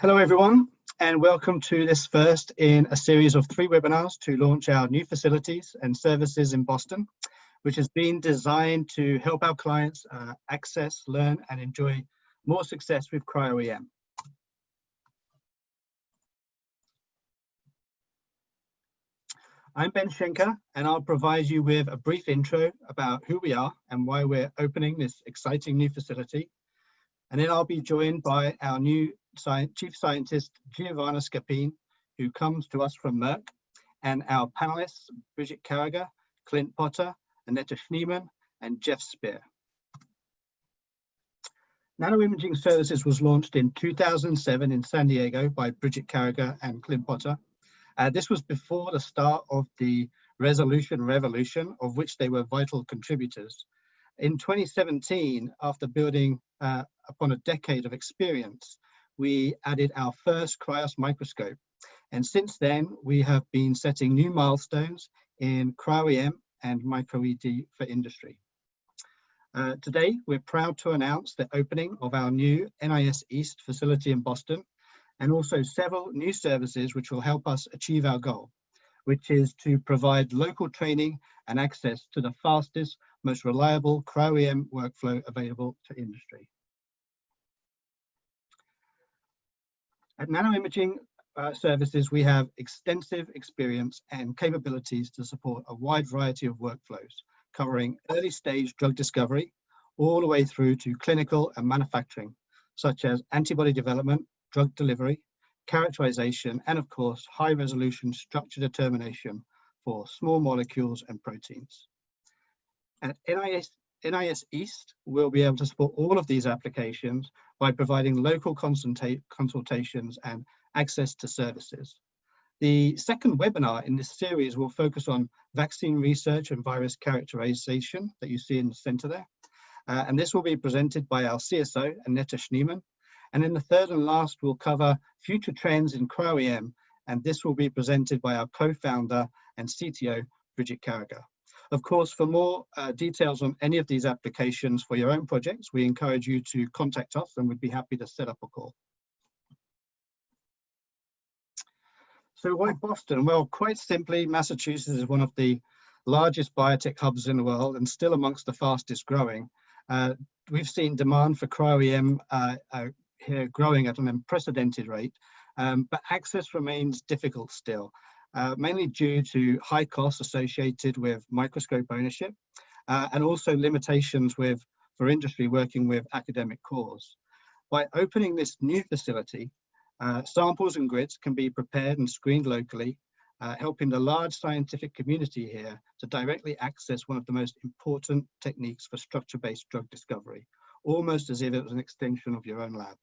Hello everyone, and welcome to this first in a series of 3 webinars to launch our new facilities and services in Boston, which has been designed to help our clients access, learn and enjoy more success with cryoEM. I'm Ben Schenker, and I'll provide you with a brief intro about who we are and why we're opening this exciting new facility. And then I'll be joined by our new Chief Scientist, Giovanna Scapin, who comes to us from Merck, and our panelists, Bridget Carragher, Clint Potter, Anette Schneemann, and Jeff Speir. NanoImaging Services was launched in 2007 in San Diego by Bridget Carragher and Clint Potter. This was before the start of the resolution revolution, of which they were vital contributors. In 2017, after building upon a decade of experience, we added our first Cryos microscope. And since then, we have been setting new milestones in cryoEM and microED for industry. Today, we're proud to announce the opening of our new NIS East facility in Boston, and also several new services which will help us achieve our goal, which is to provide local training and access to the fastest, most reliable cryoEM workflow available to industry. At NanoImaging Services, we have extensive experience and capabilities to support a wide variety of workflows, covering early stage drug discovery, all the way through to clinical and manufacturing, such as antibody development, drug delivery, characterization, and of course, high resolution structure determination for small molecules and proteins. At NIS East, we'll be able to support all of these applications by providing local consultations and access to services. The second webinar in this series will focus on vaccine research and virus characterization that you see in the center there. And this will be presented by our CSO, Anette Schneemann. And then the third and last will cover future trends in cryoEM, and this will be presented by our co-founder and CTO, Bridget Carragher. Of course, for more details on any of these applications for your own projects, we encourage you to contact us and we'd be happy to set up a call. So why Boston? Well, quite simply, Massachusetts is one of the largest biotech hubs in the world and still amongst the fastest growing. We've seen demand for cryoEM here growing at an unprecedented rate, but access remains difficult still. Mainly due to high costs associated with microscope ownership and also limitations for industry working with academic cores. By opening this new facility, samples and grids can be prepared and screened locally, helping the large scientific community here to directly access one of the most important techniques for structure-based drug discovery, almost as if it was an extension of your own lab.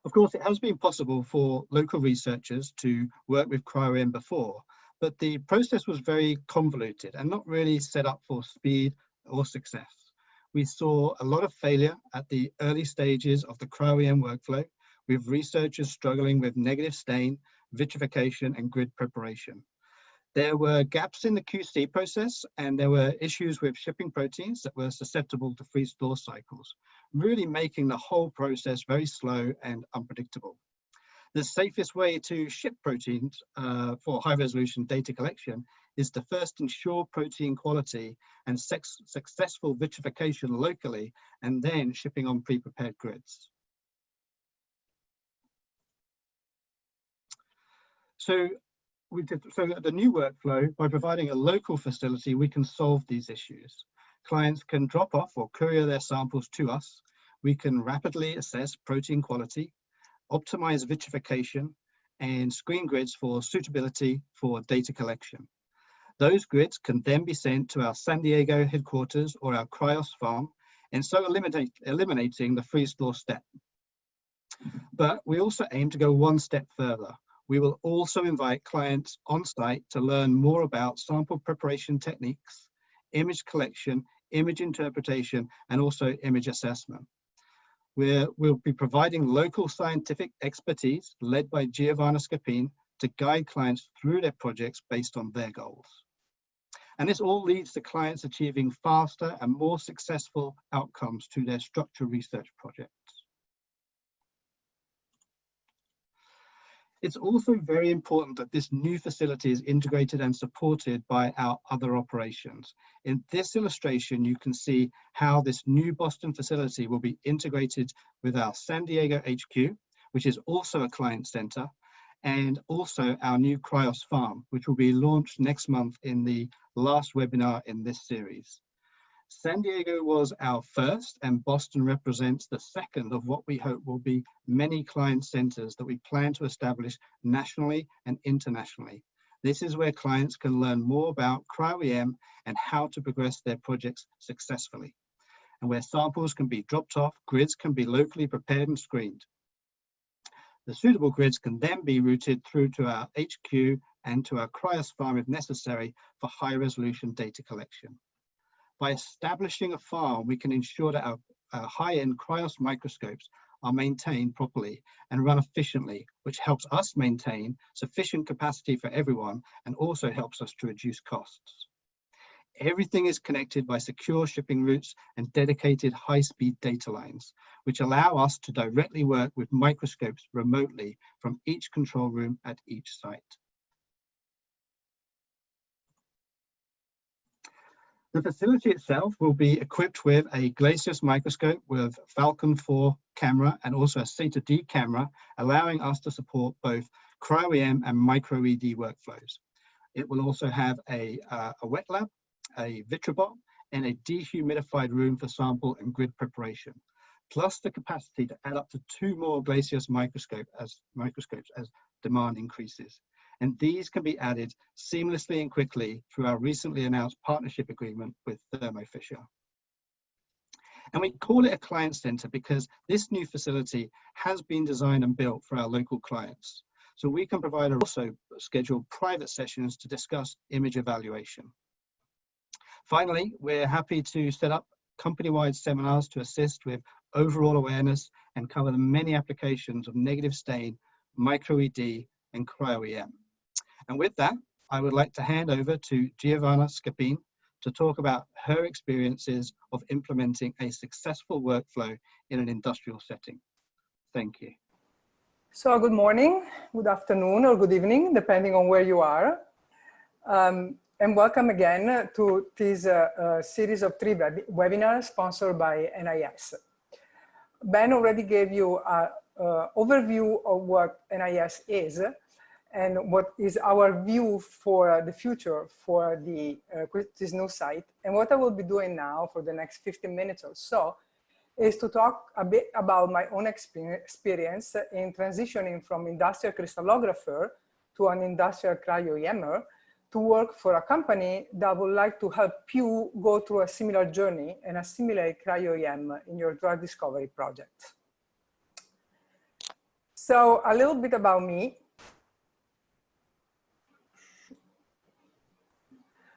Of course, it has been possible for local researchers to work with cryoEM before, but the process was very convoluted and not really set up for speed or success. We saw a lot of failure at the early stages of the cryoEM workflow, with researchers struggling with negative stain, vitrification, and grid preparation. There were gaps in the QC process, and there were issues with shipping proteins that were susceptible to freeze-thaw cycles, really making the whole process very slow and unpredictable. The safest way to ship proteins for high-resolution data collection is to first ensure protein quality and successful vitrification locally, and then shipping on pre-prepared grids. So the new workflow, by providing a local facility, we can solve these issues. Clients can drop off or courier their samples to us. We can rapidly assess protein quality, optimize vitrification, and screen grids for suitability for data collection. Those grids can then be sent to our San Diego headquarters or our Cryos farm, and so eliminating the freeze-thaw step. But we also aim to go one step further. We will also invite clients on site to learn more about sample preparation techniques, image collection, image interpretation, and also image assessment. We'll be providing local scientific expertise led by Giovanna Scapin to guide clients through their projects based on their goals. And this all leads to clients achieving faster and more successful outcomes to their structural research projects. It's also very important that this new facility is integrated and supported by our other operations. In this illustration, you can see how this new Boston facility will be integrated with our San Diego HQ, which is also a client center, and also our new Cryos farm, which will be launched next month in the last webinar in this series. San Diego was our first, and Boston represents the second of what we hope will be many client centers that we plan to establish nationally and internationally. This is where clients can learn more about cryoEM and how to progress their projects successfully, and where samples can be dropped off, grids can be locally prepared and screened. The suitable grids can then be routed through to our HQ and to our Cryos farm if necessary for high-resolution data collection. By establishing a farm, we can ensure that our high-end Cryos microscopes are maintained properly and run efficiently, which helps us maintain sufficient capacity for everyone and also helps us to reduce costs. Everything is connected by secure shipping routes and dedicated high-speed data lines, which allow us to directly work with microscopes remotely from each control room at each site. The facility itself will be equipped with a Glacius microscope with Falcon 4 camera and also a SATA D camera, allowing us to support both cryoEM and micro-ED workflows. It will also have a wet lab, a Vitrobot, and a dehumidified room for sample and grid preparation, plus the capacity to add up to 2 more Glacius microscopes as demand increases. And these can be added seamlessly and quickly through our recently announced partnership agreement with Thermo Fisher. And we call it a client center because this new facility has been designed and built for our local clients. So we can provide also schedule private sessions to discuss image evaluation. Finally, we're happy to set up company-wide seminars to assist with overall awareness and cover the many applications of negative stain, micro-ED, and cryoEM. And with that, I would like to hand over to Giovanna Scapin to talk about her experiences of implementing a successful workflow in an industrial setting. Thank you. So good morning, good afternoon, or good evening, depending on where you are. And welcome again to this series of 3 webinars sponsored by NIS. Ben already gave you an overview of what NIS is and what is our view for the future for this new site. And what I will be doing now for the next 15 minutes or so is to talk a bit about my own experience in transitioning from industrial crystallographer to an industrial cryoEMer to work for a company that would like to help you go through a similar journey and assimilate cryoEM in your drug discovery project. So a little bit about me.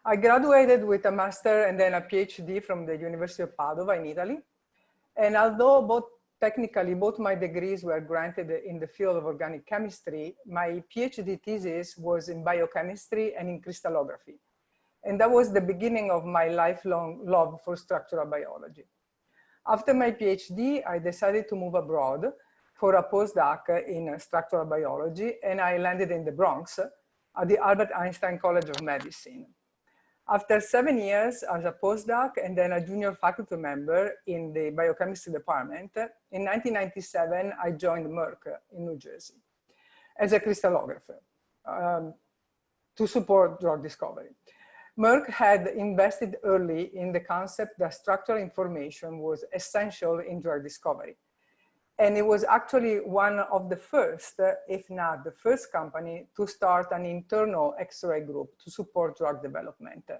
I graduated with a master and then a PhD from the University of Padova in Italy. And although technically both my degrees were granted in the field of organic chemistry, my PhD thesis was in biochemistry and in crystallography. And that was the beginning of my lifelong love for structural biology. After my PhD, I decided to move abroad for a postdoc in structural biology, and I landed in the Bronx at the Albert Einstein College of Medicine. After 7 years as a postdoc and then a junior faculty member in the biochemistry department, in 1997, I joined Merck in New Jersey as a crystallographer to support drug discovery. Merck had invested early in the concept that structural information was essential in drug discovery. And it was actually one of the first, if not the first company to start an internal X-ray group to support drug development.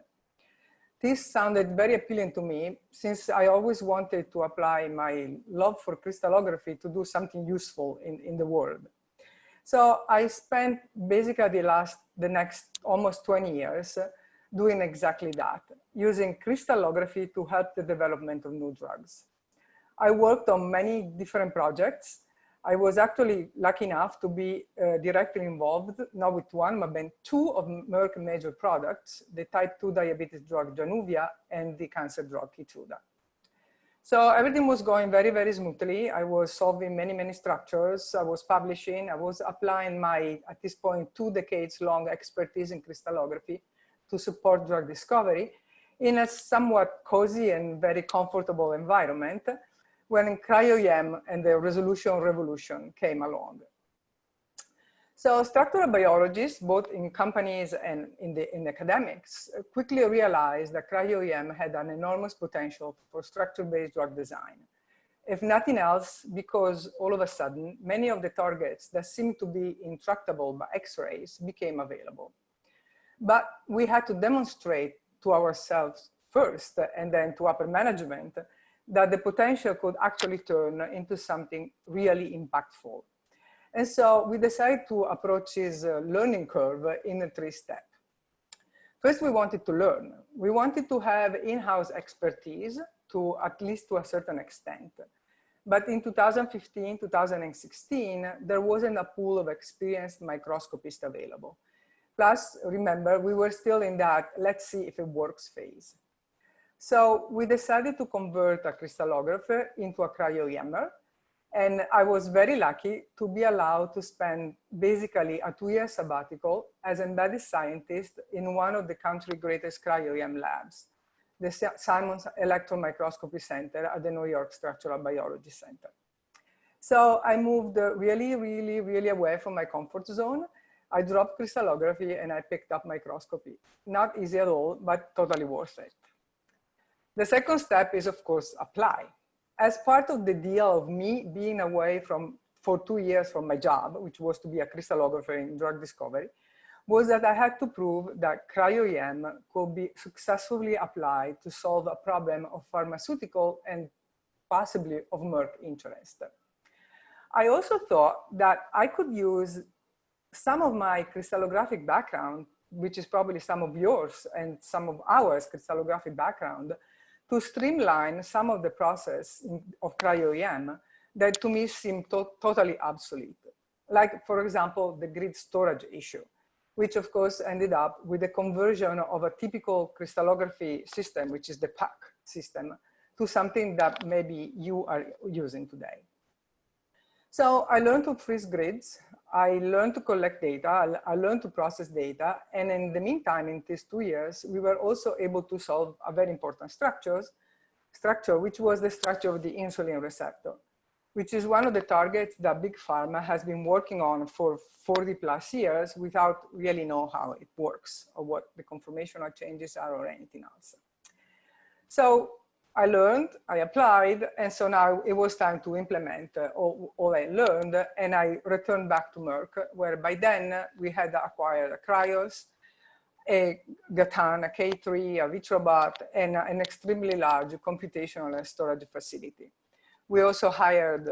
This sounded very appealing to me since I always wanted to apply my love for crystallography to do something useful in the world. So I spent basically the next almost 20 years doing exactly that, using crystallography to help the development of new drugs. I worked on many different projects. I was actually lucky enough to be directly involved, not with one, but then two of Merck major products, the type 2 diabetes drug Januvia and the cancer drug Keytruda. So everything was going very, very smoothly. I was solving many, many structures. I was publishing. I was applying my, at this point, 2 decades long expertise in crystallography to support drug discovery in a somewhat cozy and very comfortable environment, when cryoEM and the resolution revolution came along. So structural biologists, both in companies and in academics, quickly realized that cryoEM had an enormous potential for structure-based drug design. If nothing else, because all of a sudden, many of the targets that seemed to be intractable by X-rays became available. But we had to demonstrate to ourselves first, and then to upper management, that the potential could actually turn into something really impactful. And so we decided to approach this learning curve in a 3-step. First, we wanted to learn. We wanted to have in-house expertise to at least to a certain extent. But in 2015, 2016, there wasn't a pool of experienced microscopists available. Plus, remember, we were still in that let's see if it works phase. So we decided to convert a crystallographer into a cryoEMer. And I was very lucky to be allowed to spend basically a 2-year sabbatical as an embedded scientist in one of the country's greatest cryoEM labs, the Simons Electron Microscopy Center at the New York Structural Biology Center. So I moved really away from my comfort zone. I dropped crystallography and I picked up microscopy. Not easy at all, but totally worth it. The second step is, of course, apply. As part of the deal of me being away for 2 years from my job, which was to be a crystallographer in drug discovery, was that I had to prove that cryoEM could be successfully applied to solve a problem of pharmaceutical and possibly of Merck interest. I also thought that I could use some of my crystallographic background, which is probably some of yours and some of ours crystallographic background, to streamline some of the process of cryoEM that to me seemed totally obsolete. Like, for example, the grid storage issue, which of course ended up with the conversion of a typical crystallography system, which is the PAC system, to something that maybe you are using today. So I learned to freeze grids. I learned to collect data. I learned to process data. And in the meantime, in these 2 years, we were also able to solve a very important structure, which was the structure of the insulin receptor, which is one of the targets that Big Pharma has been working on for 40+ years without really know how it works or what the conformational changes are or anything else. So I learned, I applied, and so now it was time to implement all I learned, and I returned back to Merck, where by then we had acquired a Cryos, a Gatan, a K3, a Vitrobot, and an extremely large computational and storage facility. We also hired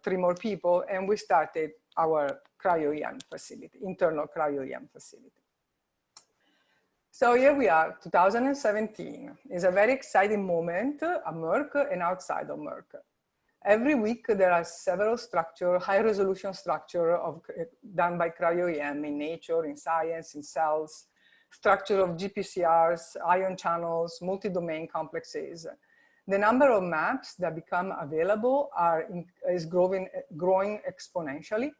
3 more people, and we started our cryoEM facility, internal cryoEM facility. So here we are, 2017. It's a very exciting moment at Merck and outside of Merck. Every week there are several high resolution structure done by cryoEM in nature, in science, in cells, structure of GPCRs, ion channels, multi-domain complexes. The number of maps that become available is growing exponentially.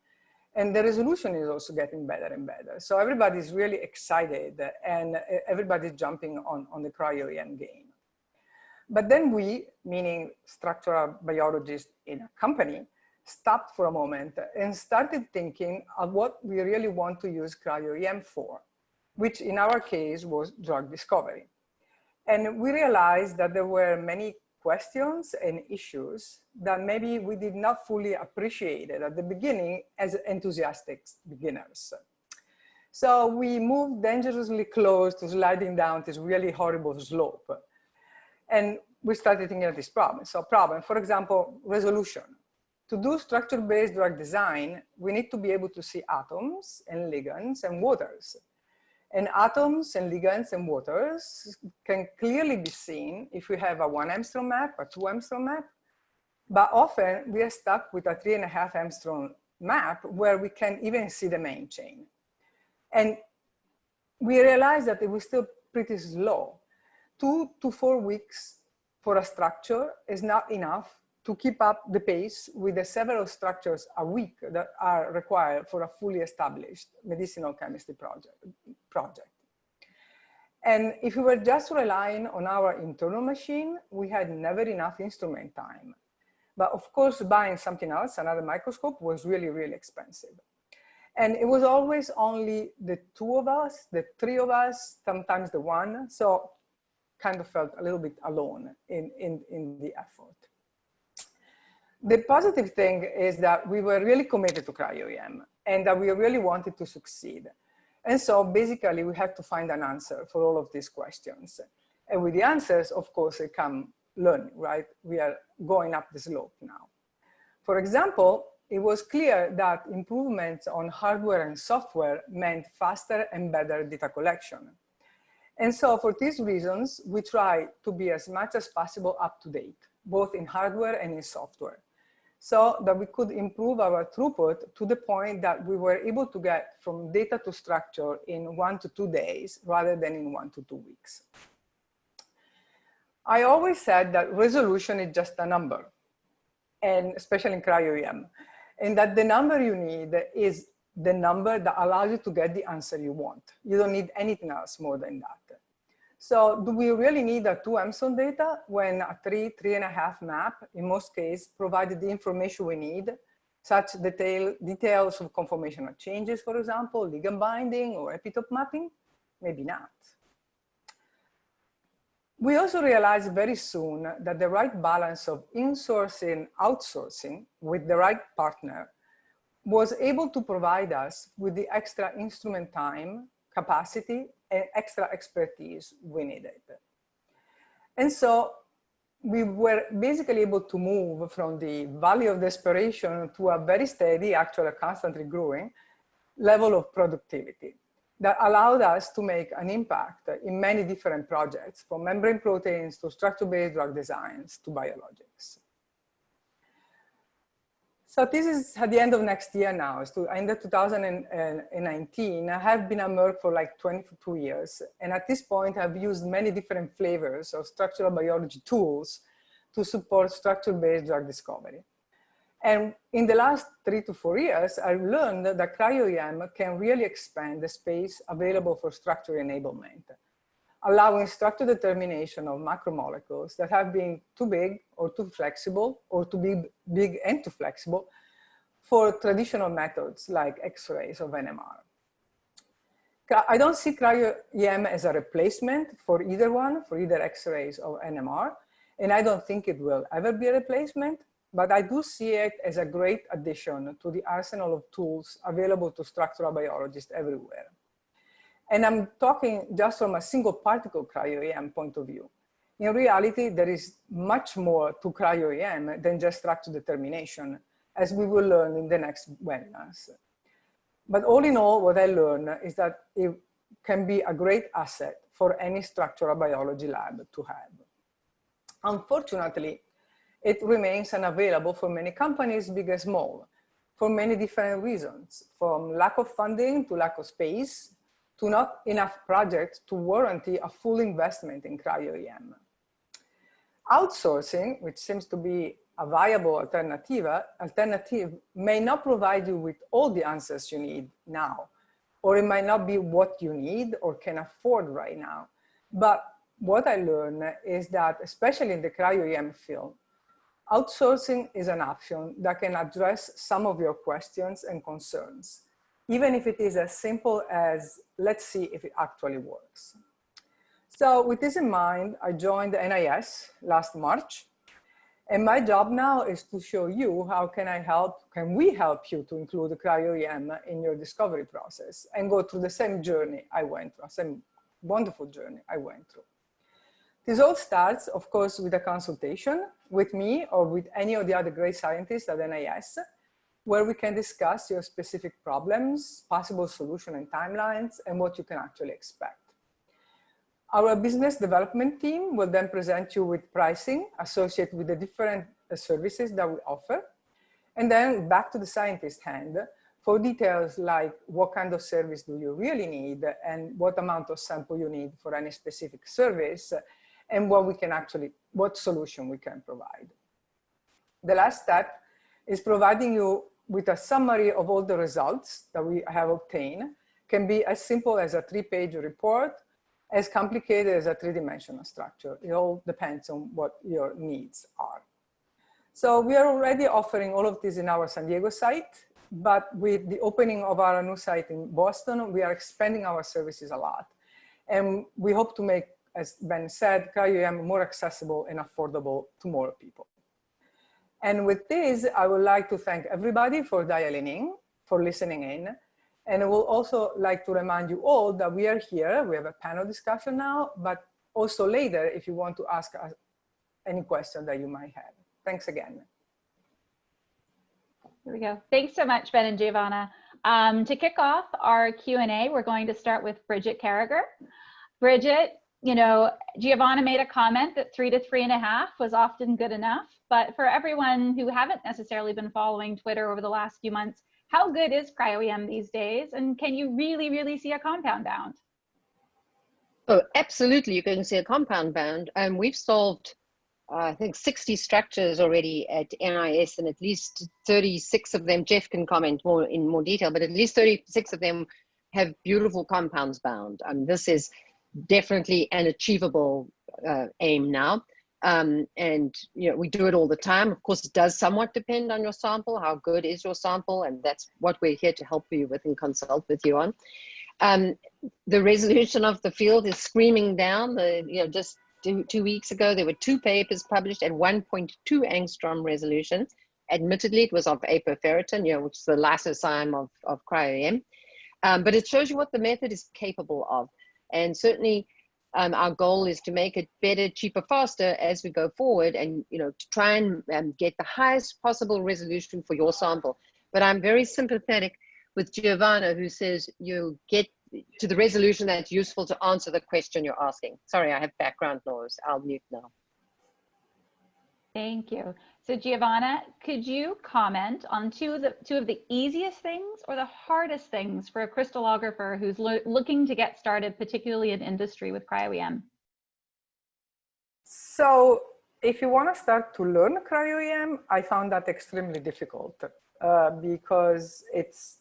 And the resolution is also getting better and better. So everybody's really excited and everybody's jumping on the cryoEM game. But then we, meaning structural biologists in a company, stopped for a moment and started thinking of what we really want to use cryoEM for, which in our case was drug discovery. And we realized that there were many questions and issues that maybe we did not fully appreciate at the beginning as enthusiastic beginners. So we moved dangerously close to sliding down this really horrible slope. And we started thinking of this problem. So for example, resolution. To do structure-based drug design, we need to be able to see atoms and ligands and waters. And atoms and ligands and waters can clearly be seen if we have a 1 angstrom map, a 2 angstrom map, But often we are stuck with a 3.5 angstrom map where we can't even see the main chain. And we realized that it was still pretty slow. 2 to 4 weeks for a structure is not enough to keep up the pace with the several structures a week that are required for a fully established medicinal chemistry project. And if we were just relying on our internal machine, we had never enough instrument time. But of course, buying something else, another microscope, was really, really expensive. And it was always only the 2 of us, the 3 of us, sometimes the 1. So kind of felt a little bit alone in the effort. The positive thing is that we were really committed to cryoEM and that we really wanted to succeed. And so basically we had to find an answer for all of these questions. And with the answers, of course, it comes learning, right? We are going up the slope now. For example, it was clear that improvements on hardware and software meant faster and better data collection. And so for these reasons, we try to be as much as possible up to date, both in hardware and in software, so that we could improve our throughput to the point that we were able to get from data to structure in 1 to 2 days rather than in 1 to 2 weeks. I always said that resolution is just a number, and especially in cryoEM, and that the number you need is the number that allows you to get the answer you want. You don't need anything else more than that. So do we really need a 2 angstrom data when a 3.5 map, in most cases, provided the information we need, such details of conformational changes, for example, ligand binding or epitope mapping? Maybe not. We also realized very soon that the right balance of insourcing, outsourcing with the right partner was able to provide us with the extra instrument time, capacity, and extra expertise we needed. And so we were basically able to move from the valley of desperation to a very steady, actually constantly growing level of productivity that allowed us to make an impact in many different projects, from membrane proteins to structure-based drug designs to biologics. So this is at the end of next year now, it's to end of 2019. I have been at Merck for like 22 years. And at this point, I've used many different flavors of structural biology tools to support structure-based drug discovery. And in the last 3 to 4 years, I've learned that cryoEM can really expand the space available for structure enablement, allowing structure determination of macromolecules that have been too big or too flexible, or too big and too flexible for traditional methods like X-rays or NMR. I don't see cryoEM as a replacement for either one, for either X-rays or NMR, and I don't think it will ever be a replacement, but I do see it as a great addition to the arsenal of tools available to structural biologists everywhere. And I'm talking just from a single particle cryoEM point of view. In reality, there is much more to cryoEM than just structure determination, as we will learn in the next webinars. But all in all, what I learned is that it can be a great asset for any structural biology lab to have. Unfortunately, it remains unavailable for many companies, big and small, for many different reasons, from lack of funding to lack of space, to not enough projects to warranty a full investment in cryoEM. Outsourcing, which seems to be a viable alternative, may not provide you with all the answers you need now, or it might not be what you need or can afford right now. But what I learned is that, especially in the cryoEM field, outsourcing is an option that can address some of your questions and concerns, even if it is as simple as, let's see if it actually works. So with this in mind, I joined the NIS last March. And my job now is to show you how can we help you to include the cryoEM in your discovery process and go through the same journey I went through, same wonderful journey I went through. This all starts, of course, with a consultation with me or with any of the other great scientists at NIS, where we can discuss your specific problems, possible solution and timelines, and what you can actually expect. Our business development team will then present you with pricing associated with the different services that we offer. And then back to the scientist hand for details like what kind of service do you really need and what amount of sample you need for any specific service and what solution we can provide. The last step is providing you with a summary of all the results that we have obtained. Can be as simple as a 3-page report, as complicated as a 3-dimensional structure. It all depends on what your needs are. So we are already offering all of this in our San Diego site, but with the opening of our new site in Boston, we are expanding our services a lot. And we hope to make, as Ben said, cryoEM more accessible and affordable to more people. And with this, I would like to thank everybody for dialing in, for listening in. And I will also like to remind you all that we are here. We have a panel discussion now, but also later if you want to ask us any question that you might have. Thanks again. Here we go. Thanks so much, Ben and Giovanna. To kick off our Q&A, we're going to start with Bridget Carragher. Bridget, you know, Giovanna made a comment that 3 to 3.5 was often good enough, but for everyone who haven't necessarily been following Twitter over the last few months, how good is cryo-EM these days? And can you really, really see a compound bound? Oh, absolutely, you can see a compound bound. We've solved, I think, 60 structures already at NIS, and at least 36 of them, Jeff can comment in more detail, but at least 36 of them have beautiful compounds bound. This is definitely an achievable aim now. And you know, we do it all the time. Of course, it does somewhat depend on your sample. How good is your sample? And that's what we're here to help you with and consult with you on. The resolution of the field is screaming down. Just 2 weeks ago, there were 2 papers published at 1.2 angstrom resolution. Admittedly, it was of apoferritin, which is the lysozyme of cryo-EM. But it shows you what the method is capable of. And certainly, our goal is to make it better, cheaper, faster as we go forward, and to try and get the highest possible resolution for your sample. But I'm very sympathetic with Giovanna, who says you get to the resolution that's useful to answer the question you're asking. Sorry, I have background noise. I'll mute now. Thank you. So Giovanna, could you comment on two of the easiest things or the hardest things for a crystallographer who's looking to get started, particularly in industry with cryo-EM? So if you want to start to learn cryo-EM, I found that extremely difficult because it's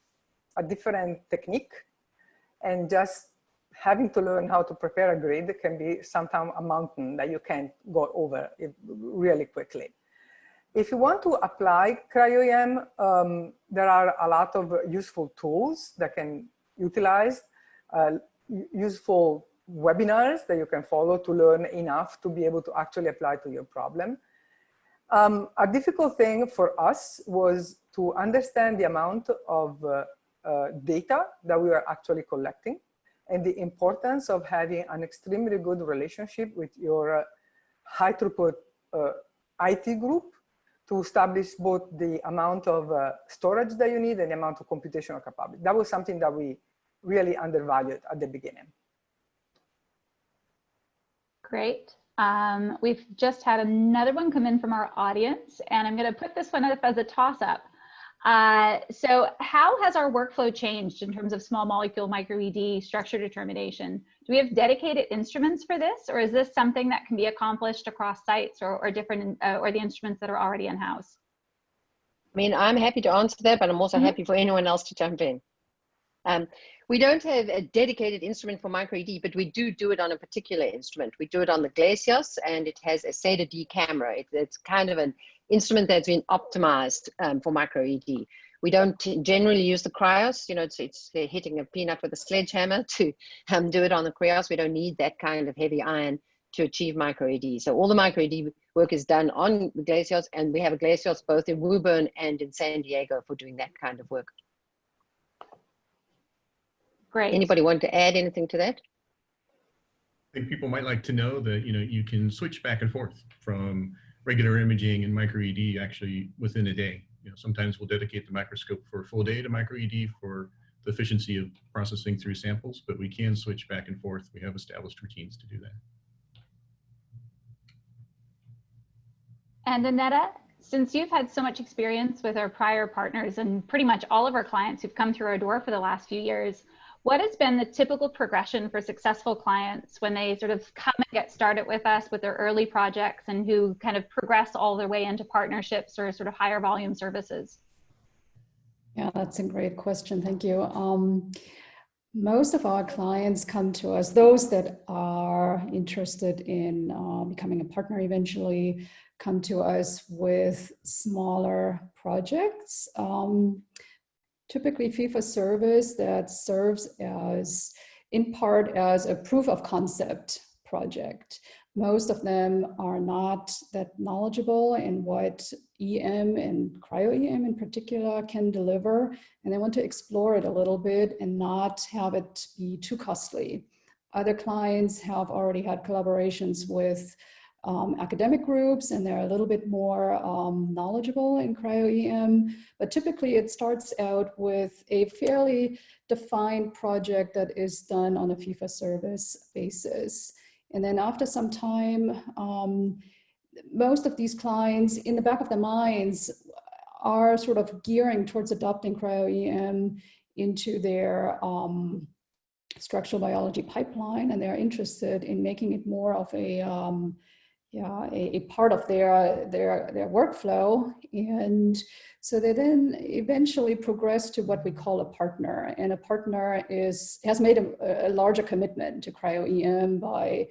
a different technique, and just having to learn how to prepare a grid can be sometimes a mountain that you can't go over really quickly. If you want to apply cryo-EM, there are a lot of useful tools that can utilize, useful webinars that you can follow to learn enough to be able to actually apply to your problem. A difficult thing for us was to understand the amount of data that we are actually collecting, and the importance of having an extremely good relationship with your high throughput IT group to establish both the amount of storage that you need and the amount of computational capability. That was something that we really undervalued at the beginning. Great. We've just had another one come in from our audience, and I'm going to put this one up as a toss-up. So how has our workflow changed in terms of small molecule micro-ED structure determination? Do we have dedicated instruments for this, or is this something that can be accomplished across sites or different or the instruments that are already in-house? I mean, I'm happy to answer that, but I'm also happy for anyone else to jump in. We don't have a dedicated instrument for micro-ED, but we do it on a particular instrument. We do it on the Glacios, and it has a SATA-D camera. It's kind of an instrument that's been optimized for micro-ED. We don't generally use the Cryos. It's hitting a peanut with a sledgehammer to do it on the Cryos. We don't need that kind of heavy iron to achieve micro-ED. So all the micro-ED work is done on the Glacios, and we have a Glacios both in Woburn and in San Diego for doing that kind of work. Great. Anybody want to add anything to that? I think people might like to know that you can switch back and forth from regular imaging and micro-ED actually within a day. Sometimes we'll dedicate the microscope for a full day to micro-ED. For the efficiency of processing through samples, but we can switch back and forth. We have established routines to do that. And Anette, since you've had so much experience with our prior partners and pretty much all of our clients who've come through our door for the last few years, what has been the typical progression for successful clients when they sort of come and get started with us with their early projects and who kind of progress all their way into partnerships or sort of higher volume services? Yeah, that's a great question. Thank you. Most of our clients come to us, those that are interested in becoming a partner eventually, come to us with smaller projects, typically fee-for-service that serves as, in part, as a proof of concept project. Most of them are not that knowledgeable in what EM and cryo-EM in particular can deliver, and they want to explore it a little bit and not have it be too costly. Other clients have already had collaborations with academic groups, and they're a little bit more knowledgeable in cryo-EM, but typically it starts out with a fairly defined project that is done on a fee-for-service basis. And then after some time, most of these clients in the back of their minds are sort of gearing towards adopting cryo-EM into their structural biology pipeline, and they're interested in making it more of a part of their workflow. And so they then eventually progress to what we call a partner. And a partner has made a larger commitment to cryo-EM by,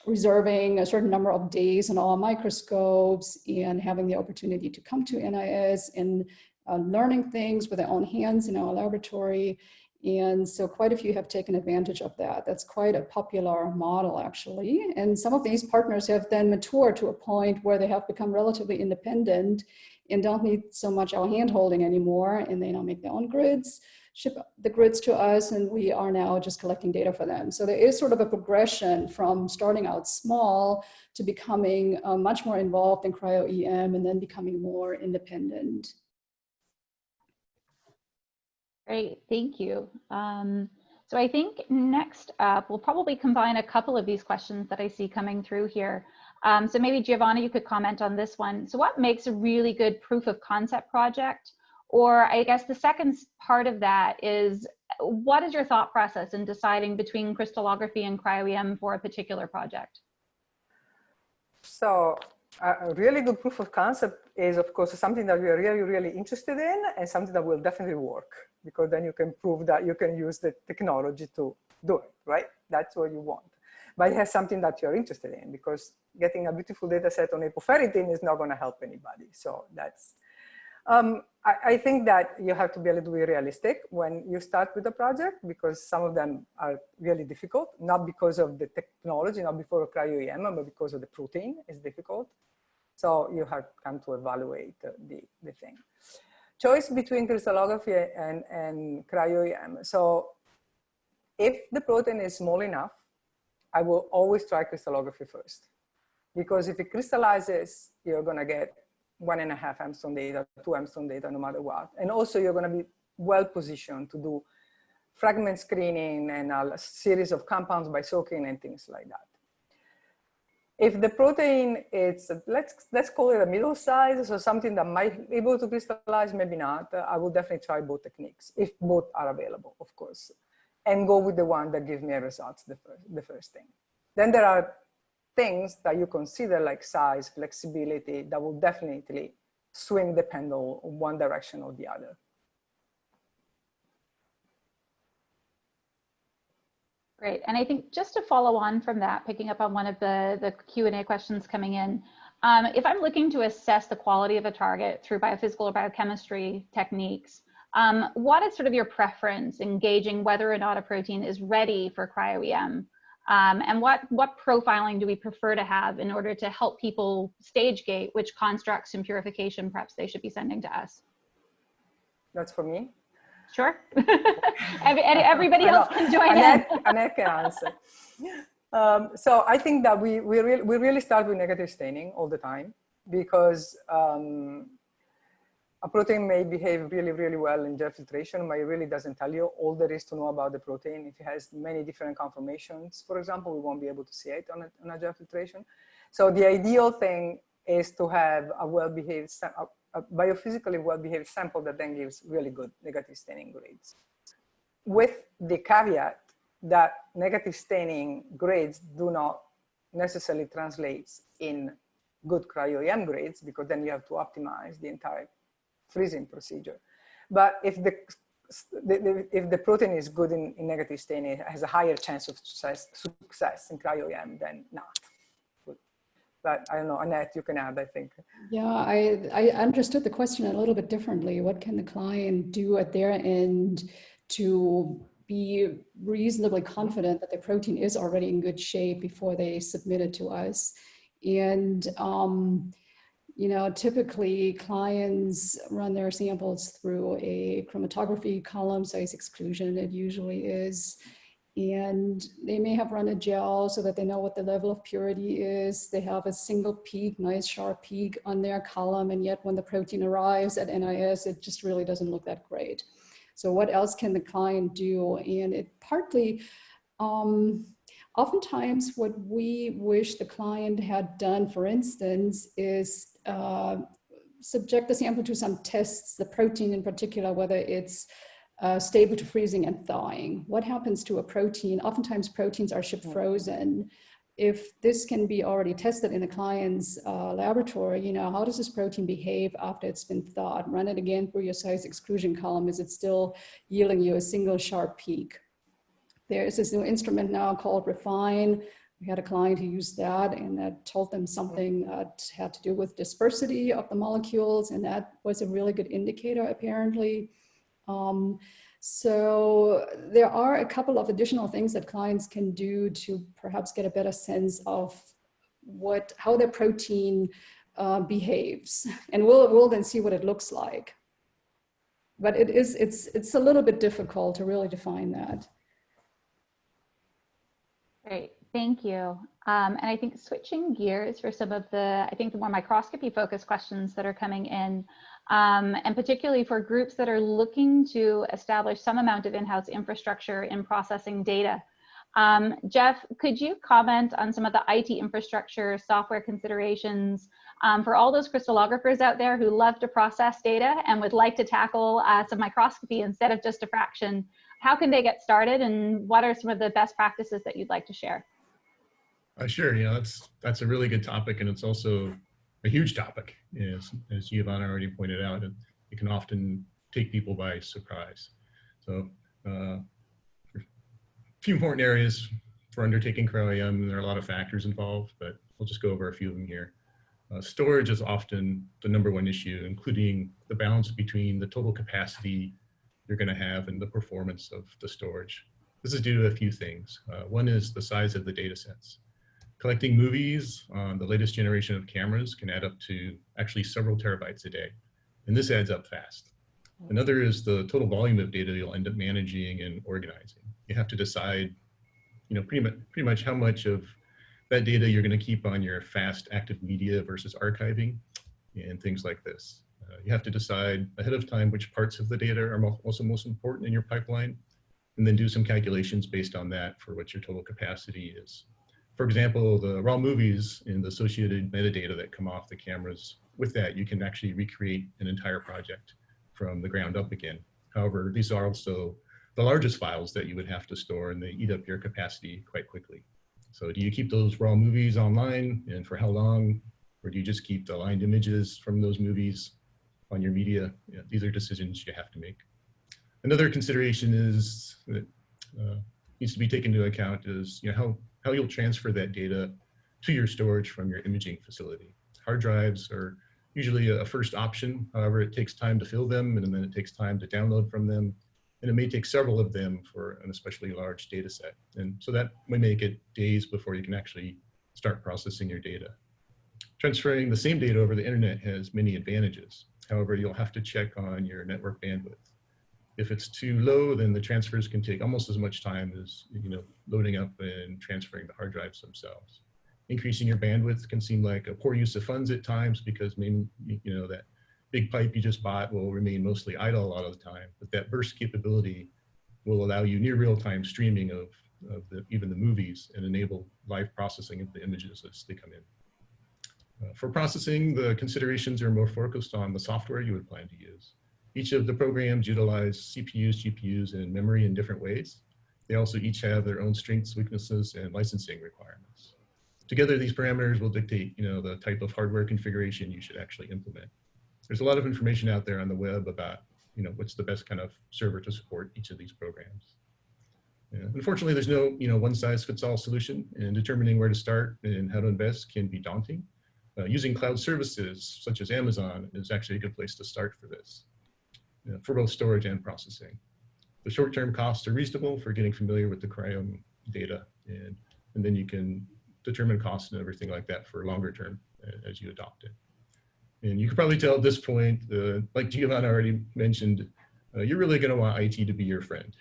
reserving a certain number of days on all microscopes and having the opportunity to come to NIS and learning things with their own hands in our laboratory. And so quite a few have taken advantage of that. That's quite a popular model, actually. And some of these partners have then matured to a point where they have become relatively independent and don't need so much our hand-holding anymore. And they now make their own grids, ship the grids to us, and we are now just collecting data for them. So there is sort of a progression from starting out small to becoming much more involved in cryo-EM and then becoming more independent. Great, thank you. So I think next up, we'll probably combine a couple of these questions that I see coming through here. So maybe Giovanna, you could comment on this one. So what makes a really good proof of concept project? Or I guess the second part of that is, what is your thought process in deciding between crystallography and cryo-EM for a particular project? So a really good proof of concept is, of course, something that we are really, really interested in and something that will definitely work, because then you can prove that you can use the technology to do it, right? That's what you want. But it has something that you're interested in, because getting a beautiful data set on apoferritin is not going to help anybody. So that's, I think that you have to be a little bit realistic when you start with a project, because some of them are really difficult, not because of the technology, not because of cryo-EM, but because of the protein is difficult. So you have come to evaluate the thing. Choice between crystallography and cryo-EM. So if the protein is small enough, I will always try crystallography first, because if it crystallizes, you're going to get 1.5 angstrom data, 2 angstrom data, no matter what. And also you're going to be well positioned to do fragment screening and a series of compounds by soaking and things like that. If the protein is, let's call it a middle size, so something that might be able to crystallize, maybe not, I will definitely try both techniques, if both are available, of course, and go with the one that gives me results the first thing. Then there are things that you consider like size, flexibility, that will definitely swing the pendulum in one direction or the other. Great, and I think just to follow on from that, picking up on one of the Q&A questions coming in, if I'm looking to assess the quality of a target through biophysical or biochemistry techniques, what is sort of your preference in gauging whether or not a protein is ready for cryo-EM? And what profiling do we prefer to have in order to help people stage gate which constructs and purification preps they should be sending to us? That's for me? Sure. Everybody else can join in. Anette can answer. So I think that we really start with negative staining all the time, because a protein may behave really, really well in gel filtration, but it really doesn't tell you all there is to know about the protein. If it has many different conformations, for example, we won't be able to see it on a gel filtration. So the ideal thing is to have a well-behaved, a biophysically well-behaved sample that then gives really good negative staining grades. With the caveat that negative staining grades do not necessarily translate in good cryo-EM grades, because then you have to optimize the entire freezing procedure. But if the protein is good in negative staining, it has a higher chance of success in cryo-EM than not. But I don't know, Annette, you can add, I think. Yeah, I understood the question a little bit differently. What can the client do at their end to be reasonably confident that the protein is already in good shape before they submit it to us? And, you know, typically clients run their samples through a chromatography column size exclusion, it usually is. And they may have run a gel so that they know what the level of purity is. They have a single peak, nice sharp peak on their column. And yet when the protein arrives at NIS, it just really doesn't look that great. So what else can the client do? And it partly, oftentimes what we wish the client had done, for instance, is subject the sample to some tests, the protein in particular, whether it's stable to freezing and thawing. What happens to a protein? Oftentimes proteins are shipped frozen. If this can be already tested in a client's laboratory, you know, how does this protein behave after it's been thawed? Run it again through your size exclusion column. Is it still yielding you a single sharp peak? There is this new instrument now called Refine. We had a client who used that, and that told them something that had to do with dispersity of the molecules, and that was a really good indicator apparently. So there are a couple of additional things that clients can do to perhaps get a better sense of how their protein behaves, and we'll then see what it looks like. But it's a little bit difficult to really define that. Great, thank you. And I think switching gears for some of the more microscopy focused questions that are coming in, and particularly for groups that are looking to establish some amount of in-house infrastructure in processing data. Jeff, could you comment on some of the IT infrastructure software considerations for all those crystallographers out there who love to process data and would like to tackle some microscopy instead of just diffraction? How can they get started, and what are some of the best practices that you'd like to share? Sure, you know, that's a really good topic, and it's also a huge topic. As Giovanna already pointed out, it can often take people by surprise. So a few important areas for undertaking cryo-EM, there are a lot of factors involved, but we'll just go over a few of them here. Storage is often the #1 issue, including the balance between the total capacity you're going to have and the performance of the storage. This is due to a few things. One is the size of the data sets. Collecting movies on the latest generation of cameras can add up to actually several terabytes a day, and this adds up fast. Another is the total volume of data you'll end up managing and organizing. You have to decide, you know, pretty much how much of that data you're going to keep on your fast active media versus archiving and things like this. You have to decide ahead of time which parts of the data are also most important in your pipeline, and then do some calculations based on that for what your total capacity is. For example, the raw movies and the associated metadata that come off the cameras, with that you can actually recreate an entire project from the ground up again. However, these are also the largest files that you would have to store, and they eat up your capacity quite quickly. So do you keep those raw movies online, and for how long? Or do you just keep the aligned images from those movies on your media? You know, these are decisions you have to make. Another consideration is that needs to be taken into account is, you know, how you'll transfer that data to your storage from your imaging facility. Hard drives are usually a first option. However, it takes time to fill them, and then it takes time to download from them. And it may take several of them for an especially large data set. And so that may make it days before you can actually start processing your data. Transferring the same data over the internet has many advantages. However, you'll have to check on your network bandwidth. If it's too low, then the transfers can take almost as much time as, you know, loading up and transferring the hard drives themselves. Increasing your bandwidth can seem like a poor use of funds at times, because maybe, you know, that big pipe you just bought will remain mostly idle a lot of the time, but that burst capability will allow you near real-time streaming of even the movies and enable live processing of the images as they come in. For processing, the considerations are more focused on the software you would plan to use. Each of the programs utilize CPUs, GPUs, and memory in different ways. They also each have their own strengths, weaknesses, and licensing requirements. Together, these parameters will dictate, the type of hardware configuration you should actually implement. There's a lot of information out there on the web about, what's the best kind of server to support each of these programs. Unfortunately, there's no, one-size-fits-all solution, and determining where to start and how to invest can be daunting. Using cloud services such as Amazon is actually a good place to start for this, for both storage and processing. The short-term costs are reasonable for getting familiar with the cryo data, and then you can determine costs and everything like that for longer term as you adopt it. And you can probably tell at this point, like Giovanna already mentioned, you're really going to want IT to be your friend.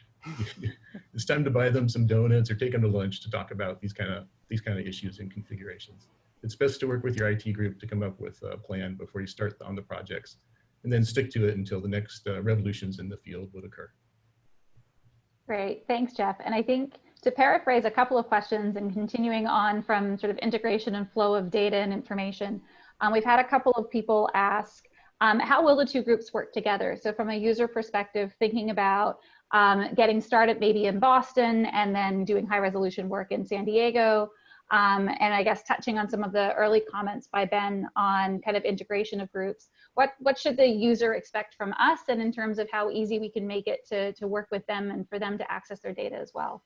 It's time to buy them some donuts or take them to lunch to talk about these kind of issues and configurations. It's best to work with your IT group to come up with a plan before you start on the projects, and then stick to it until the next revolutions in the field would occur. Great, thanks, Jeff. And I think to paraphrase a couple of questions and continuing on from sort of integration and flow of data and information, we've had a couple of people ask, how will the two groups work together? So from a user perspective, thinking about getting started maybe in Boston and then doing high resolution work in San Diego. And I guess touching on some of the early comments by Ben on kind of integration of groups. What should the user expect from us, and in terms of how easy we can make it to work with them and for them to access their data as well?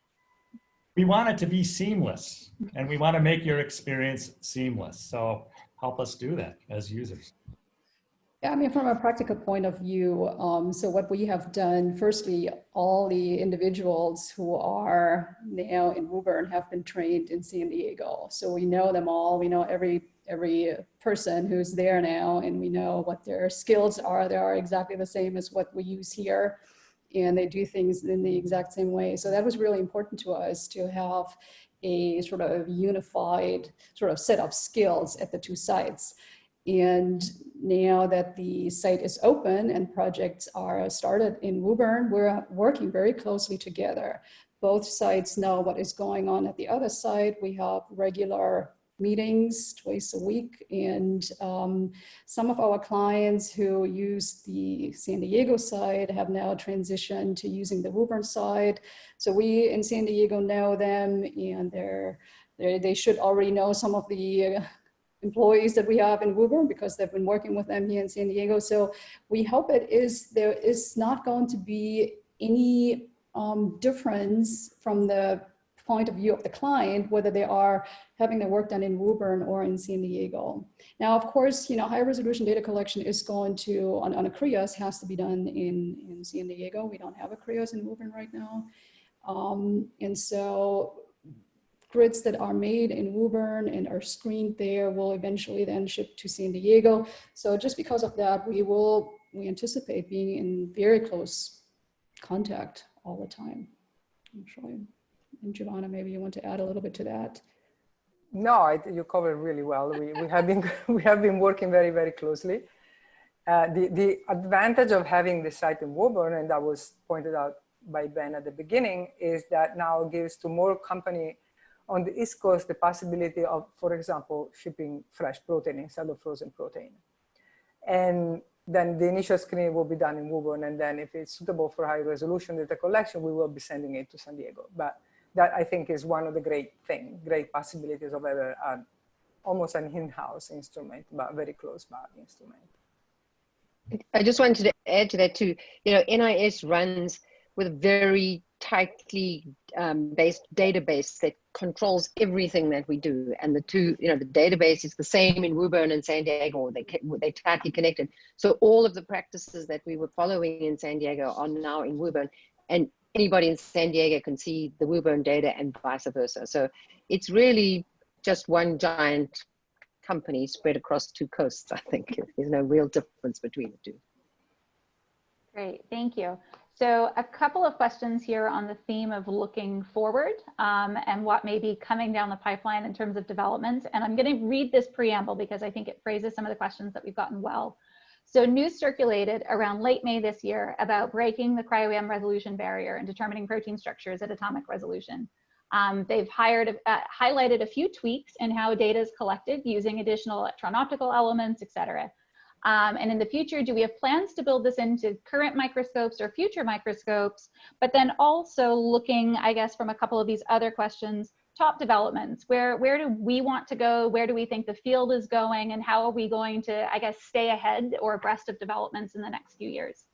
We want it to be seamless, and we want to make your experience seamless. So help us do that as users. Yeah, I mean, from a practical point of view, so what we have done, firstly, all the individuals who are now in Woburn have been trained in San Diego. So we know them all, we know every person who's there now, and we know what their skills are. They are exactly the same as what we use here, and they do things in the exact same way. So that was really important to us, to have a sort of unified sort of set of skills at the two sites. And now that the site is open and projects are started in Woburn, we're working very closely together. Both sites know what is going on at the other site. We have regular meetings twice a week, and some of our clients who use the San Diego side have now transitioned to using the Woburn side. So we in San Diego know them, and they should already know some of the employees that we have in Woburn because they've been working with them here in San Diego. So we hope there is not going to be any difference from the point of view of the client, whether they are having their work done in Woburn or in San Diego. Now, of course, high resolution data collection is going to, on a Krios, has to be done in San Diego. We don't have a Krios in Woburn right now. And so grids that are made in Woburn and are screened there will eventually then ship to San Diego. So just because of that, we anticipate being in very close contact all the time, actually. And Giovanna, maybe you want to add a little bit to that. No, you covered really well. We have been working very, very closely. The advantage of having the site in Woburn, and that was pointed out by Ben at the beginning, is that now gives to more company on the East Coast the possibility of, for example, shipping fresh protein instead of frozen protein. And then the initial screening will be done in Woburn, and then if it's suitable for high resolution data collection, we will be sending it to San Diego. But that, I think, is one of the great possibilities of almost an in-house instrument, but very close by instrument. I just wanted to add to that too. NIS runs with a very tightly based database that controls everything that we do, and the database is the same in Woburn and San Diego, or they're tightly connected. So all of the practices that we were following in San Diego are now in Woburn, and anybody in San Diego can see the Woburn data and vice versa. So it's really just one giant company spread across two coasts. I think there's no real difference between the two. Great, thank you. So a couple of questions here on the theme of looking forward and what may be coming down the pipeline in terms of development. And I'm going to read this preamble because I think it phrases some of the questions that we've gotten well. So news circulated around late May this year about breaking the cryo-EM resolution barrier and determining protein structures at atomic resolution. They've highlighted a few tweaks in how data is collected using additional electron-optical elements, et cetera. And in the future, do we have plans to build this into current microscopes or future microscopes? But then also looking, I guess, from a couple of these other questions, top developments, where do we want to go? Where do we think the field is going? And how are we going to, I guess, stay ahead or abreast of developments in the next few years?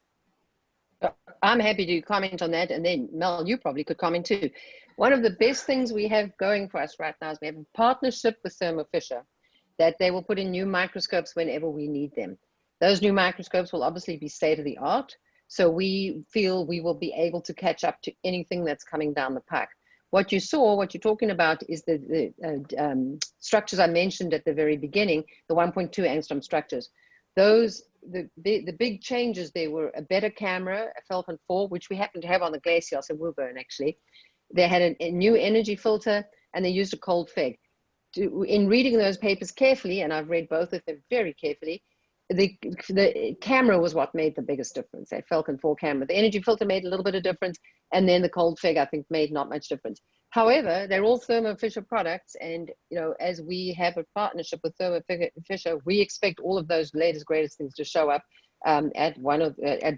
I'm happy to comment on that. And then Mel, you probably could comment too. One of the best things we have going for us right now is we have a partnership with Thermo Fisher that they will put in new microscopes whenever we need them. Those new microscopes will obviously be state of the art. So we feel we will be able to catch up to anything that's coming down the pike. What you saw, what you're talking about is the structures I mentioned at the very beginning, the 1.2 angstrom structures. Those, the big changes, there were a better camera, a Falcon 4, which we happen to have on the Glacier, so Woburn actually. They had a new energy filter and they used a cold fig. In reading those papers carefully, and I've read both of them very carefully, the camera was what made the biggest difference, that Falcon 4 camera. The energy filter made a little bit of difference, and then the cold fig, I think, made not much difference. However, they're all Thermo Fisher products, and you know, as we have a partnership with Thermo Fisher, we expect all of those latest, greatest things to show up at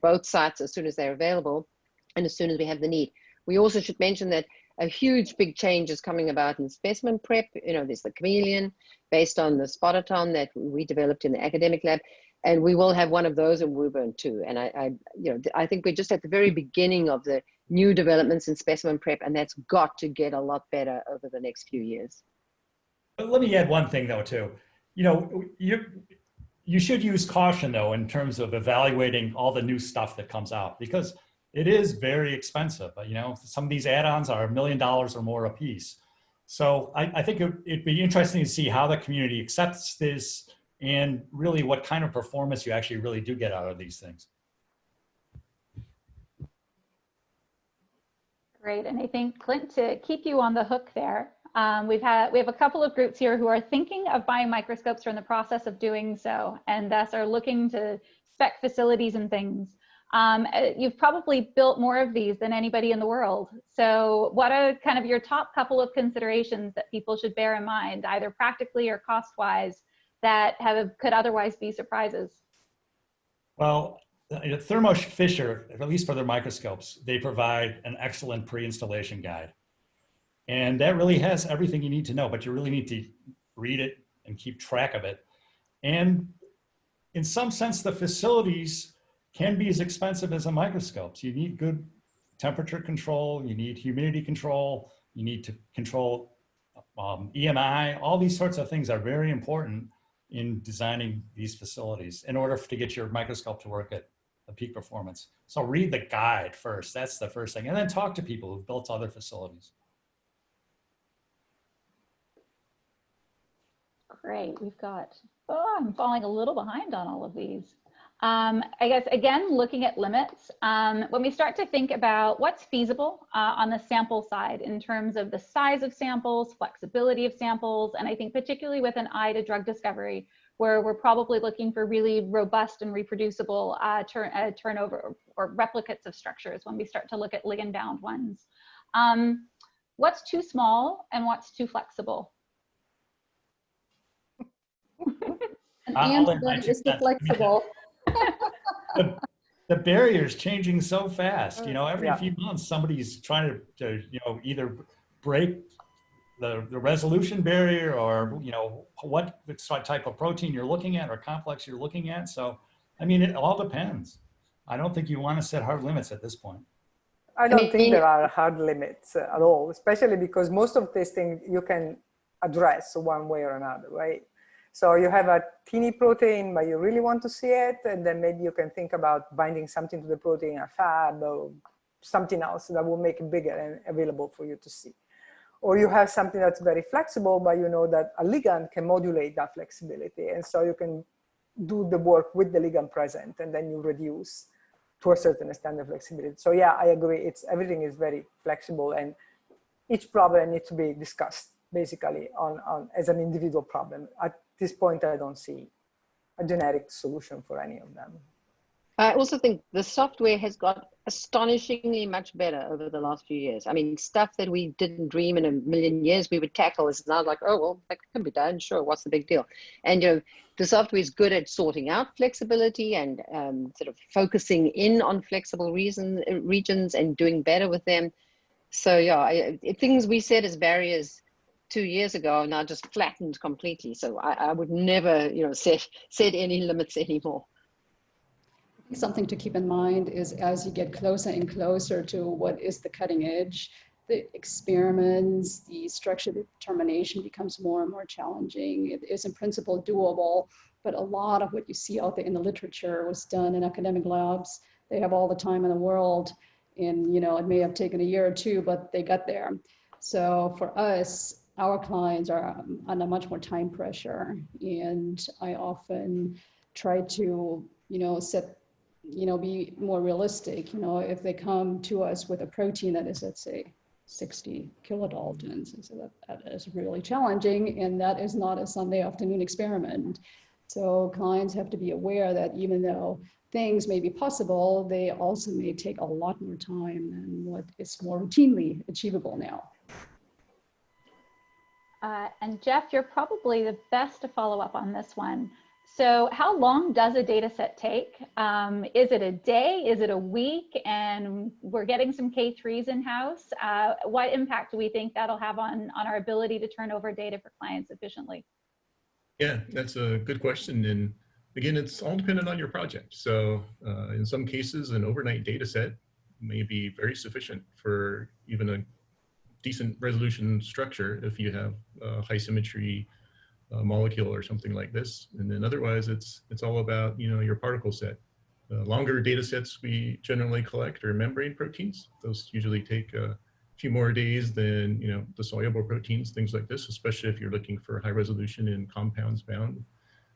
both sites as soon as they're available, and as soon as we have the need. We also should mention that a huge big change is coming about in specimen prep. You know, there's the chameleon based on the Spotaton that we developed in the academic lab, and we will have one of those in Woburn too. And I think we're just at the very beginning of the new developments in specimen prep, and that's got to get a lot better over the next few years. But let me add one thing though too. You know, you should use caution though in terms of evaluating all the new stuff that comes out, because it is very expensive. You know, some of these add-ons are $1 million or more a piece. So I think it'd be interesting to see how the community accepts this and really what kind of performance you actually really do get out of these things. Great, and I think, Clint, to keep you on the hook there, we have a couple of groups here who are thinking of buying microscopes or in the process of doing so, and thus are looking to spec facilities and things. You've probably built more of these than anybody in the world. So what are kind of your top couple of considerations that people should bear in mind, either practically or cost-wise, that could otherwise be surprises? Well, Thermo Fisher, at least for their microscopes, they provide an excellent pre-installation guide. And that really has everything you need to know, but you really need to read it and keep track of it. And in some sense, the facilities can be as expensive as a microscope. So you need good temperature control, you need humidity control, you need to control EMI. All these sorts of things are very important in designing these facilities in order to get your microscope to work at a peak performance. So read the guide first, that's the first thing. And then talk to people who've built other facilities. Great, we've got, I'm falling a little behind on all of these. I guess, again, looking at limits, when we start to think about what's feasible on the sample side in terms of the size of samples, flexibility of samples, and I think particularly with an eye to drug discovery, where we're probably looking for really robust and reproducible turnover or replicates of structures when we start to look at ligand-bound ones. What's too small and what's too flexible? And answer is too flexible. The barrier is changing so fast. You know, every few months somebody's trying to you know, either break the resolution barrier, or you know, what type of protein you're looking at or complex you're looking at. So I mean, it all depends. I don't think you want to set hard limits at this point. I don't think there are hard limits at all, especially because most of these things you can address one way or another, right? So you have a teeny protein, but you really want to see it, and then maybe you can think about binding something to the protein, a Fab or something else that will make it bigger and available for you to see. Or you have something that's very flexible, but you know that a ligand can modulate that flexibility, and so you can do the work with the ligand present, and then you reduce to a certain extent the flexibility. So yeah, I agree. Everything is very flexible, and each problem needs to be discussed basically on as an individual problem. At this point, I don't see a generic solution for any of them. I also think the software has got astonishingly much better over the last few years. I mean, stuff that we didn't dream in a million years we would tackle is now like, oh, well, that can be done. Sure, what's the big deal? And, you know, the software is good at sorting out flexibility and sort of focusing in on flexible regions and doing better with them. So, yeah, things we said as barriers 2 years ago are now just flattened completely. So I would never, you know, set any limits anymore. Something to keep in mind is as you get closer and closer to what is the cutting edge, the experiments, the structure determination becomes more and more challenging. It is in principle doable, but a lot of what you see out there in the literature was done in academic labs. They have all the time in the world, and you know, it may have taken a year or two, but they got there. So for us, our clients are under much more time pressure, and I often try to, you know, be more realistic. You know, if they come to us with a protein that is, let's say, 60 kilodaltons, and so that is really challenging, and that is not a Sunday afternoon experiment. So clients have to be aware that even though things may be possible, they also may take a lot more time than what is more routinely achievable now. And Jeff, you're probably the best to follow up on this one. So how long does a data set take? Is it a day? Is it a week? And we're getting some K3s in-house. What impact do we think that'll have on our ability to turn over data for clients efficiently? Yeah, that's a good question. And again, it's all dependent on your project. So in some cases, an overnight data set may be very sufficient for even a decent resolution structure if you have high symmetry molecule or something like this. And then otherwise it's all about, you know, your particle set. Longer data sets we generally collect are membrane proteins. Those usually take a few more days than, you know, the soluble proteins, things like this, especially if you're looking for high resolution in compounds bound.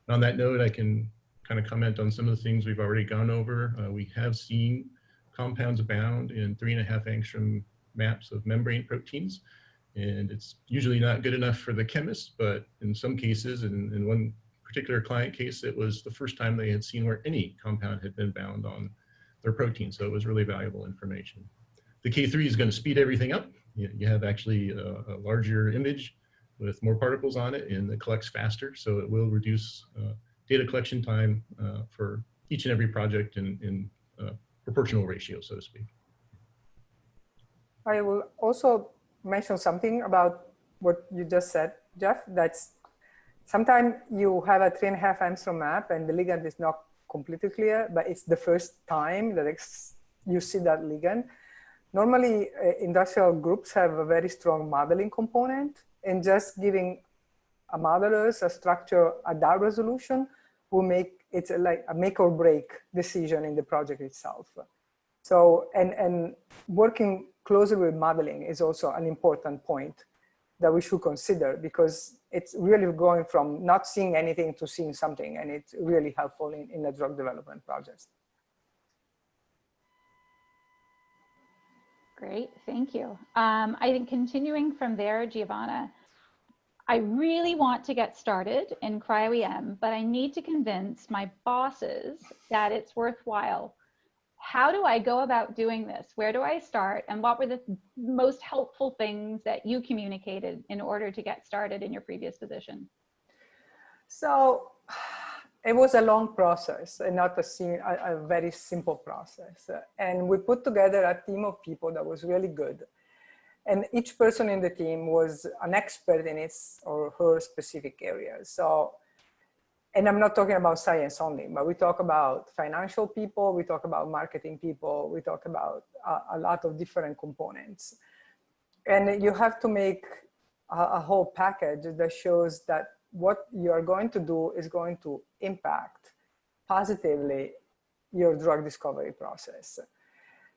And on that note, I can kind of comment on some of the things we've already gone over. We have seen compounds bound in 3.5 angstrom maps of membrane proteins. And it's usually not good enough for the chemist, but in some cases, in one particular client case, it was the first time they had seen where any compound had been bound on their protein. So it was really valuable information. The K3 is going to speed everything up. You have actually a larger image with more particles on it, and it collects faster. So it will reduce data collection time for each and every project in proportional ratio, so to speak. I will also mention something about what you just said, Jeff. That's sometimes you have a 3.5 angstrom map and the ligand is not completely clear, but it's the first time that you see that ligand. Normally, industrial groups have a very strong modeling component, and just giving a modelers a structure at that resolution will make it like a make or break decision in the project itself. So, and working closely with modeling is also an important point that we should consider, because it's really going from not seeing anything to seeing something, and it's really helpful in a drug development project. Great, thank you. I think continuing from there, Giovanna, I really want to get started in cryoEM, but I need to convince my bosses that it's worthwhile. How do I go about doing this? Where do I start? And what were the most helpful things that you communicated in order to get started in your previous position? So it was a long process and not a very simple process. And we put together a team of people that was really good. And each person in the team was an expert in his or her specific area. So, and I'm not talking about science only, but we talk about financial people, we talk about marketing people, we talk about a lot of different components. And you have to make a whole package that shows that what you're going to do is going to impact positively your drug discovery process.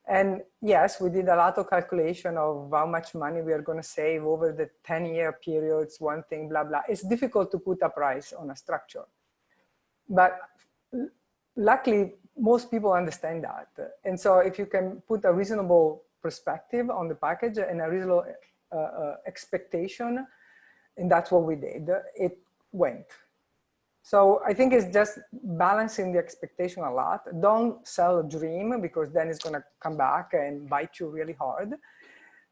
And yes, we did a lot of calculation of how much money we are going to save over the 10-year periods, one thing, blah, blah. It's difficult to put a price on a structure. But luckily, most people understand that. And so if you can put a reasonable perspective on the package and a reasonable expectation, and that's what we did, it went. So I think it's just balancing the expectation a lot. Don't sell a dream, because then it's going to come back and bite you really hard.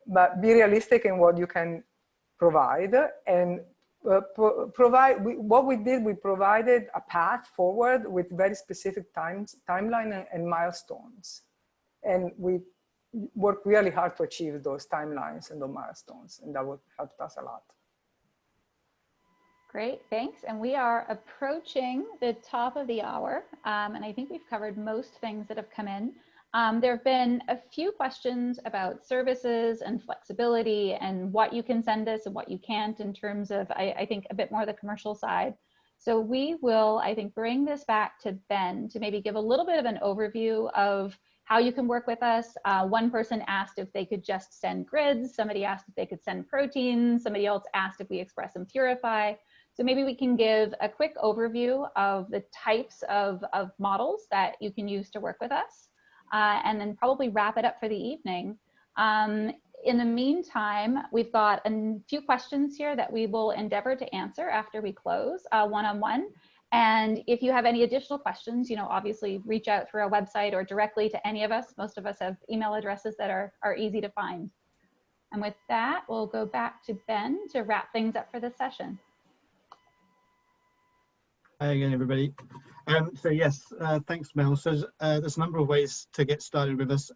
But be realistic in what you can provide, and what we did, we provided a path forward with very specific timeline and milestones. And we worked really hard to achieve those timelines and those milestones, and that would help us a lot. Great, thanks. And we are approaching the top of the hour, and I think we've covered most things that have come in. There have been a few questions about services and flexibility and what you can send us and what you can't in terms of, I think, a bit more the commercial side. So we will, I think, bring this back to Ben to maybe give a little bit of an overview of how you can work with us. One person asked if they could just send grids. Somebody asked if they could send proteins. Somebody else asked if we express and purify. So maybe we can give a quick overview of the types of models that you can use to work with us, and then probably wrap it up for the evening. In the meantime, we've got a few questions here that we will endeavor to answer after we close one-on-one. And if you have any additional questions, you know, obviously reach out through our website or directly to any of us. Most of us have email addresses that are easy to find. And with that, we'll go back to Ben to wrap things up for this session. Hi again, everybody. So yes, thanks, Mel. So there's a number of ways to get started with us,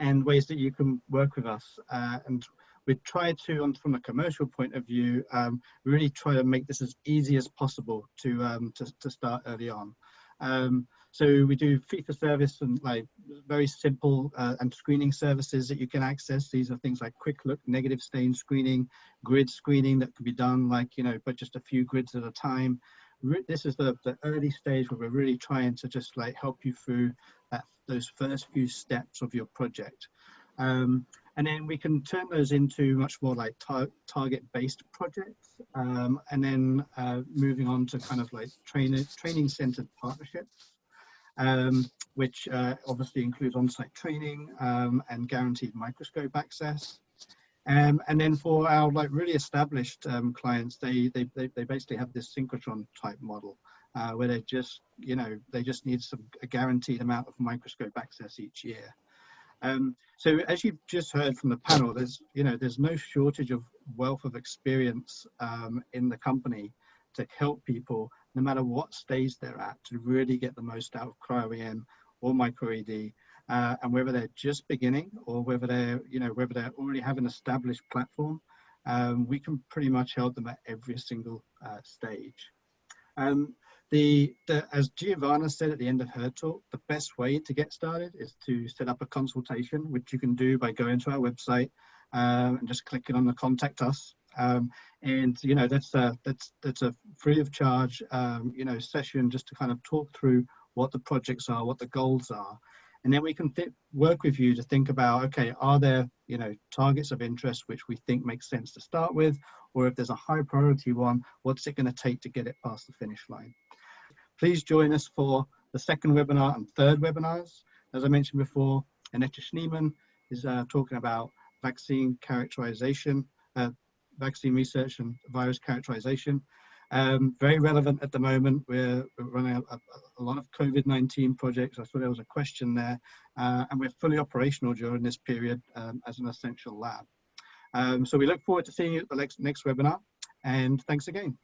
and ways that you can work with us. And we try to, from a commercial point of view, really try to make this as easy as possible to start early on. So we do fee-for-service and like very simple and screening services that you can access. These are things like quick look, negative stain screening, grid screening that can be done like, you know, but just a few grids at a time. This is the early stage where we're really trying to just like help you through those first few steps of your project. And then we can turn those into much more like target-based projects, and then moving on to kind of like training-centered partnerships, which obviously includes on-site training and guaranteed microscope access. And then for our like really established clients, they basically have this synchrotron type model where they just, you know, they just need a guaranteed amount of microscope access each year. So as you've just heard from the panel, there's no shortage of wealth of experience in the company to help people, no matter what stage they're at, to really get the most out of cryo-EM or micro-ED. And whether they're just beginning or whether they're already have an established platform, we can pretty much help them at every single stage. As Giovanna said at the end of her talk, the best way to get started is to set up a consultation, which you can do by going to our website and just clicking on the contact us. And you know, that's a free of charge session just to kind of talk through what the projects are, what the goals are. And then we can work with you to think about, okay, are there, you know, targets of interest which we think makes sense to start with, or if there's a high priority one, what's it going to take to get it past the finish line? Please join us for the second webinar and third webinars. As I mentioned before, Anette Schneemann is talking about vaccine characterization, vaccine research and virus characterization. Very relevant at the moment. We're running a lot of COVID-19 projects. I saw there was a question there, and we're fully operational during this period as an essential lab. So we look forward to seeing you at the next webinar, and thanks again.